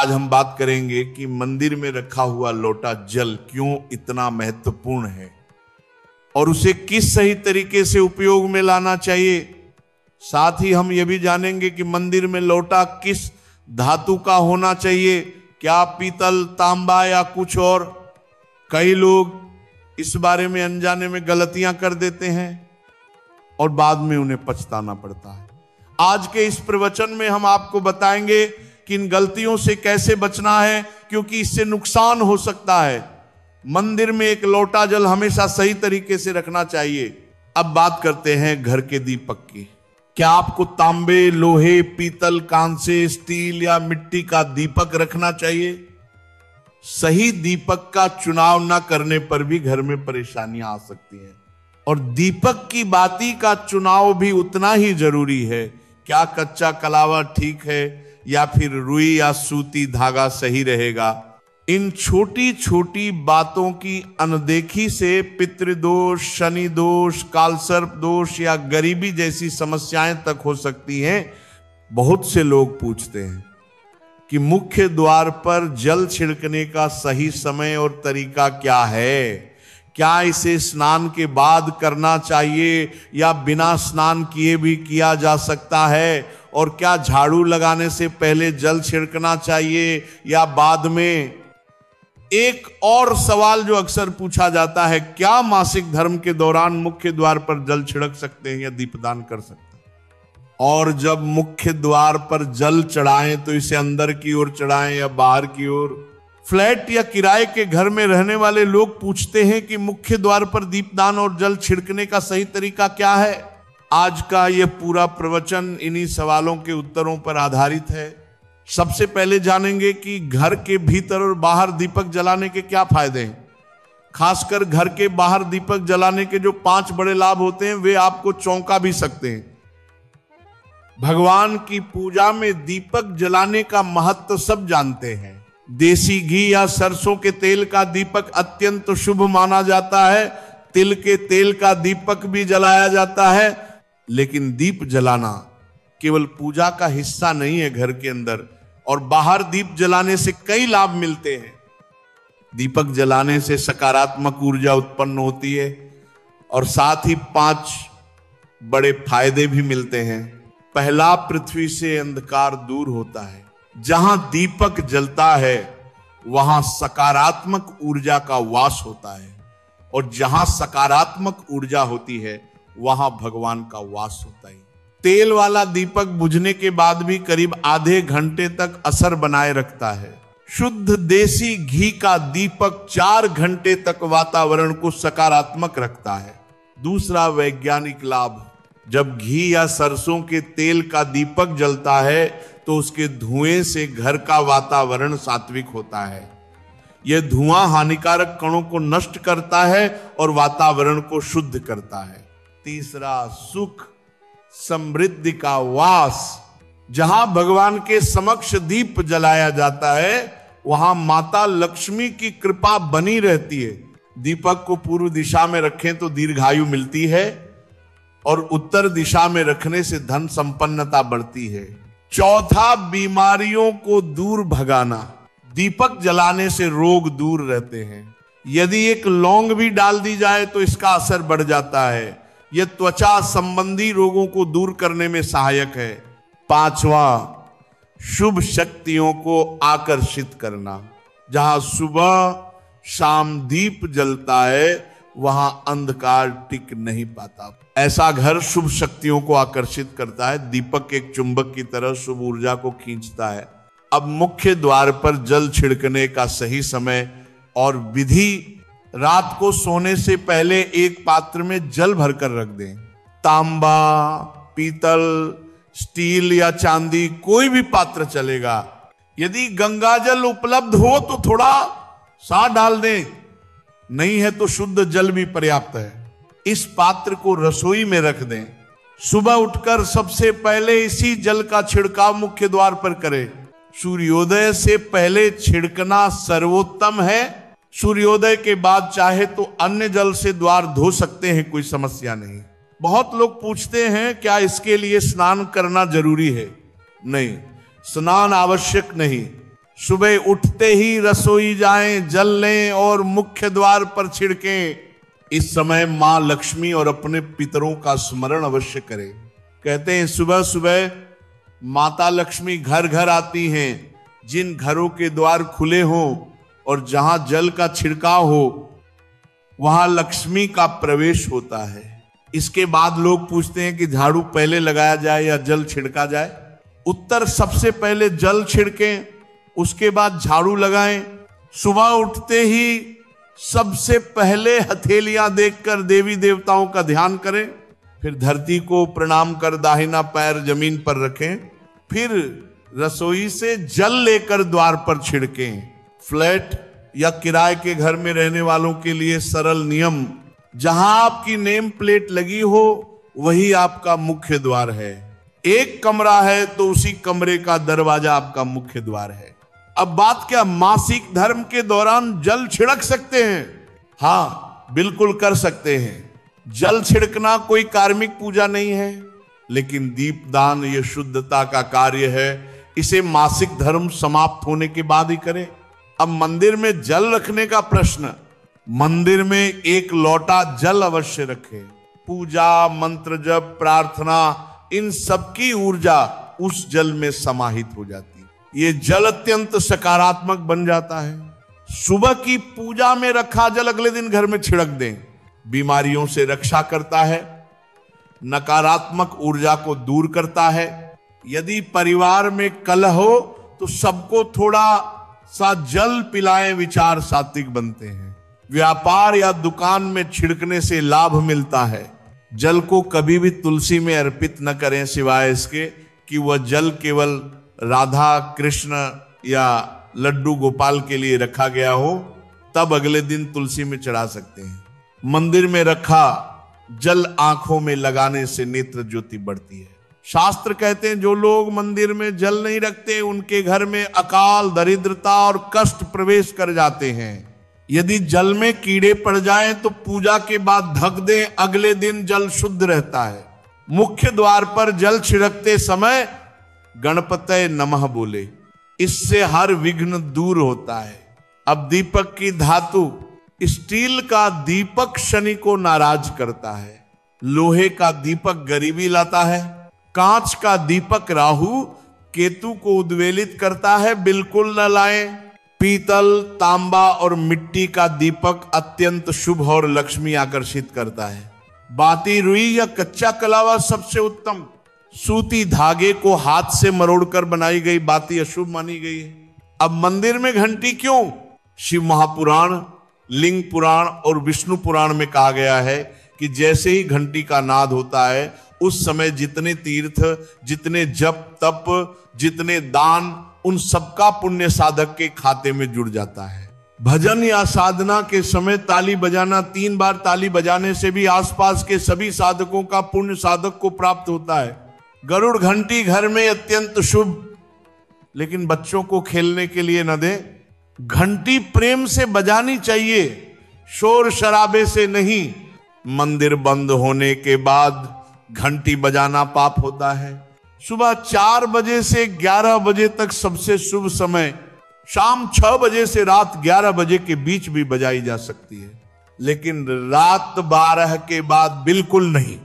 आज हम बात करेंगे कि मंदिर में रखा हुआ लोटा जल क्यों इतना महत्वपूर्ण है और उसे किस सही तरीके से उपयोग में लाना चाहिए। साथ ही हम यह भी जानेंगे कि मंदिर में लोटा किस धातु का होना चाहिए, क्या पीतल, तांबा या कुछ और। कई लोग इस बारे में अनजाने में गलतियां कर देते हैं और बाद में उन्हें पछताना पड़ता है। आज के इस प्रवचन में हम आपको बताएंगे कि इन गलतियों से कैसे बचना है, क्योंकि इससे नुकसान हो सकता है। मंदिर में एक लोटा जल हमेशा सही तरीके से रखना चाहिए। अब बात करते हैं घर के दीपक की। क्या आपको तांबे, लोहे, पीतल, कांसे, स्टील या मिट्टी का दीपक रखना चाहिए? सही दीपक का चुनाव न करने पर भी घर में परेशानियां आ सकती हैं। और दीपक की बाती का चुनाव भी उतना ही जरूरी है। क्या कच्चा कलावा ठीक है या फिर रुई या सूती धागा सही रहेगा? इन छोटी छोटी बातों की अनदेखी से पितृदोष, शनि दोष, कालसर्प दोष या गरीबी जैसी समस्याएं तक हो सकती हैं। बहुत से लोग पूछते हैं कि मुख्य द्वार पर जल छिड़कने का सही समय और तरीका क्या है? क्या इसे स्नान के बाद करना चाहिए या बिना स्नान किए भी किया जा सकता है? और क्या झाड़ू लगाने से पहले जल छिड़कना चाहिए या बाद में? एक और सवाल जो अक्सर पूछा जाता है, क्या मासिक धर्म के दौरान मुख्य द्वार पर जल छिड़क सकते हैं या दीपदान कर सकते हैं? और जब मुख्य द्वार पर जल चढ़ाएं तो इसे अंदर की ओर चढ़ाएं या बाहर की ओर? फ्लैट या किराए के घर में रहने वाले लोग पूछते हैं कि मुख्य द्वार पर दीपदान और जल छिड़कने का सही तरीका क्या है। आज का यह पूरा प्रवचन इन्हीं सवालों के उत्तरों पर आधारित है। सबसे पहले जानेंगे कि घर के भीतर और बाहर दीपक जलाने के क्या फायदे हैं। खासकर घर के बाहर दीपक जलाने के जो 5 बड़े लाभ होते हैं वे आपको चौंका भी सकते हैं। भगवान की पूजा में दीपक जलाने का महत्व सब जानते हैं। देसी घी या सरसों के तेल का दीपक अत्यंत शुभ माना जाता है। तिल के तेल का दीपक भी जलाया जाता है। लेकिन दीप जलाना केवल पूजा का हिस्सा नहीं है घर के अंदर, और बाहर दीप जलाने से कई लाभ मिलते हैं। दीपक जलाने से सकारात्मक ऊर्जा उत्पन्न होती है और साथ ही 5 बड़े फायदे भी मिलते हैं। पहला, पृथ्वी से अंधकार दूर होता है। जहां दीपक जलता है वहां सकारात्मक ऊर्जा का वास होता है, और जहां सकारात्मक ऊर्जा होती है वहां भगवान का वास होता है। तेल वाला दीपक बुझने के बाद भी करीब आधे घंटे तक असर बनाए रखता है। शुद्ध देसी घी का दीपक 4 घंटे तक वातावरण को सकारात्मक रखता है। दूसरा वैज्ञानिक लाभ, जब घी या सरसों के तेल का दीपक जलता है तो उसके धुएं से घर का वातावरण सात्विक होता है। यह धुआं हानिकारक कणों को नष्ट करता है और वातावरण को शुद्ध करता है। तीसरा, सुख समृद्धि का वास। जहां भगवान के समक्ष दीप जलाया जाता है वहां माता लक्ष्मी की कृपा बनी रहती है। दीपक को पूर्व दिशा में रखें तो दीर्घायु मिलती है, और उत्तर दिशा में रखने से धन संपन्नता बढ़ती है। चौथा, बीमारियों को दूर भगाना। दीपक जलाने से रोग दूर रहते हैं। यदि एक लौंग भी डाल दी जाए तो इसका असर बढ़ जाता है। यह त्वचा संबंधी रोगों को दूर करने में सहायक है। 5वां, शुभ शक्तियों को आकर्षित करना। जहां सुबह शाम दीप जलता है वहां अंधकार टिक नहीं पाता। ऐसा घर शुभ शक्तियों को आकर्षित करता है। दीपक एक चुंबक की तरह शुभ ऊर्जा को खींचता है। अब मुख्य द्वार पर जल छिड़कने का सही समय और विधि। रात को सोने से पहले एक पात्र में जल भरकर रख दें। तांबा, पीतल, स्टील या चांदी कोई भी पात्र चलेगा। यदि गंगा जल उपलब्ध हो तो थोड़ा सा डाल दें, नहीं है तो शुद्ध जल भी पर्याप्त है। इस पात्र को रसोई में रख दें। सुबह उठकर सबसे पहले इसी जल का छिड़काव मुख्य द्वार पर करें। सूर्योदय से पहले छिड़कना सर्वोत्तम है। सूर्योदय के बाद चाहे तो अन्य जल से द्वार धो सकते हैं, कोई समस्या नहीं। बहुत लोग पूछते हैं क्या इसके लिए स्नान करना जरूरी है? नहीं, स्नान आवश्यक नहीं। सुबह उठते ही रसोई जाएं, जल लें और मुख्य द्वार पर छिड़कें। इस समय मां लक्ष्मी और अपने पितरों का स्मरण अवश्य करें। कहते हैं सुबह सुबह माता लक्ष्मी घर घर आती हैं। जिन घरों के द्वार खुले हों और जहां जल का छिड़काव हो वहां लक्ष्मी का प्रवेश होता है। इसके बाद लोग पूछते हैं कि झाड़ू पहले लगाया जाए या जल छिड़का जाए। उत्तर सबसे पहले जल छिड़कें, उसके बाद झाड़ू लगाएं। सुबह उठते ही सबसे पहले हथेलियां देखकर देवी देवताओं का ध्यान करें, फिर धरती को प्रणाम कर दाहिना पैर जमीन पर रखें, फिर रसोई से जल लेकर द्वार पर छिड़कें। फ्लैट या किराए के घर में रहने वालों के लिए सरल नियम, जहां आपकी नेम प्लेट लगी हो वही आपका मुख्य द्वार है। एक कमरा है तो उसी कमरे का दरवाजा आपका मुख्य द्वार है। अब बात क्या, मासिक धर्म के दौरान जल छिड़क सकते हैं? हाँ, बिल्कुल कर सकते हैं। जल छिड़कना कोई कार्मिक पूजा नहीं है, लेकिन दीपदान ये शुद्धता का कार्य है। इसे मासिक धर्म समाप्त होने के बाद ही करें। अब मंदिर में जल रखने का प्रश्न, मंदिर में एक लोटा जल अवश्य रखें। पूजा, मंत्र जप, प्रार्थना, इन सबकी ऊर्जा उस जल में समाहित हो जाती है। ये जल अत्यंत सकारात्मक बन जाता है। सुबह की पूजा में रखा जल अगले दिन घर में छिड़क दें। बीमारियों से रक्षा करता है, नकारात्मक ऊर्जा को दूर करता है। यदि परिवार में कलह हो तो सबको थोड़ा सा जल पिलाएं, विचार सात्विक बनते हैं। व्यापार या दुकान में छिड़कने से लाभ मिलता है। जल को कभी भी तुलसी में अर्पित न करें, सिवाय इसके कि वह जल केवल राधा कृष्ण या लड्डू गोपाल के लिए रखा गया हो, तब अगले दिन तुलसी में चढ़ा सकते हैं। मंदिर में रखा जल आंखों में लगाने से नेत्र ज्योति बढ़ती है। शास्त्र कहते हैं जो लोग मंदिर में जल नहीं रखते उनके घर में अकाल, दरिद्रता और कष्ट प्रवेश कर जाते हैं। यदि जल में कीड़े पड़ जाएं तो पूजा के बाद ढक दें, अगले दिन जल शुद्ध रहता है। मुख्य द्वार पर जल छिड़कते समय गणपतये नमः बोले, इससे हर विघ्न दूर होता है। अब दीपक की धातु, स्टील का दीपक शनि को नाराज करता है। लोहे का दीपक गरीबी लाता है। कांच का दीपक राहु केतु को उद्वेलित करता है, बिल्कुल न लाएं। पीतल, तांबा और मिट्टी का दीपक अत्यंत शुभ और लक्ष्मी आकर्षित करता है। बाती रुई या कच्चा कलावा सबसे उत्तम। सूती धागे को हाथ से मरोड़कर बनाई गई बाती अशुभ मानी गई है। अब मंदिर में घंटी क्यों? शिव महापुराण, लिंग पुराण और विष्णु पुराण में कहा गया है कि जैसे ही घंटी का नाद होता है उस समय जितने तीर्थ, जितने जप तप, जितने दान, उन सबका पुण्य साधक के खाते में जुड़ जाता है। भजन या साधना के समय ताली बजाना, 3 बार ताली बजाने से भी आसपास के सभी साधकों का पुण्य साधक को प्राप्त होता है। गरुड़ घंटी घर में अत्यंत शुभ, लेकिन बच्चों को खेलने के लिए न दें। घंटी प्रेम से बजानी चाहिए, शोर शराबे से नहीं। मंदिर बंद होने के बाद घंटी बजाना पाप होता है। सुबह 4 बजे से 11 बजे तक सबसे शुभ समय, शाम 6 बजे से रात 11 बजे के बीच भी बजाई जा सकती है, लेकिन रात 12 के बाद बिल्कुल नहीं।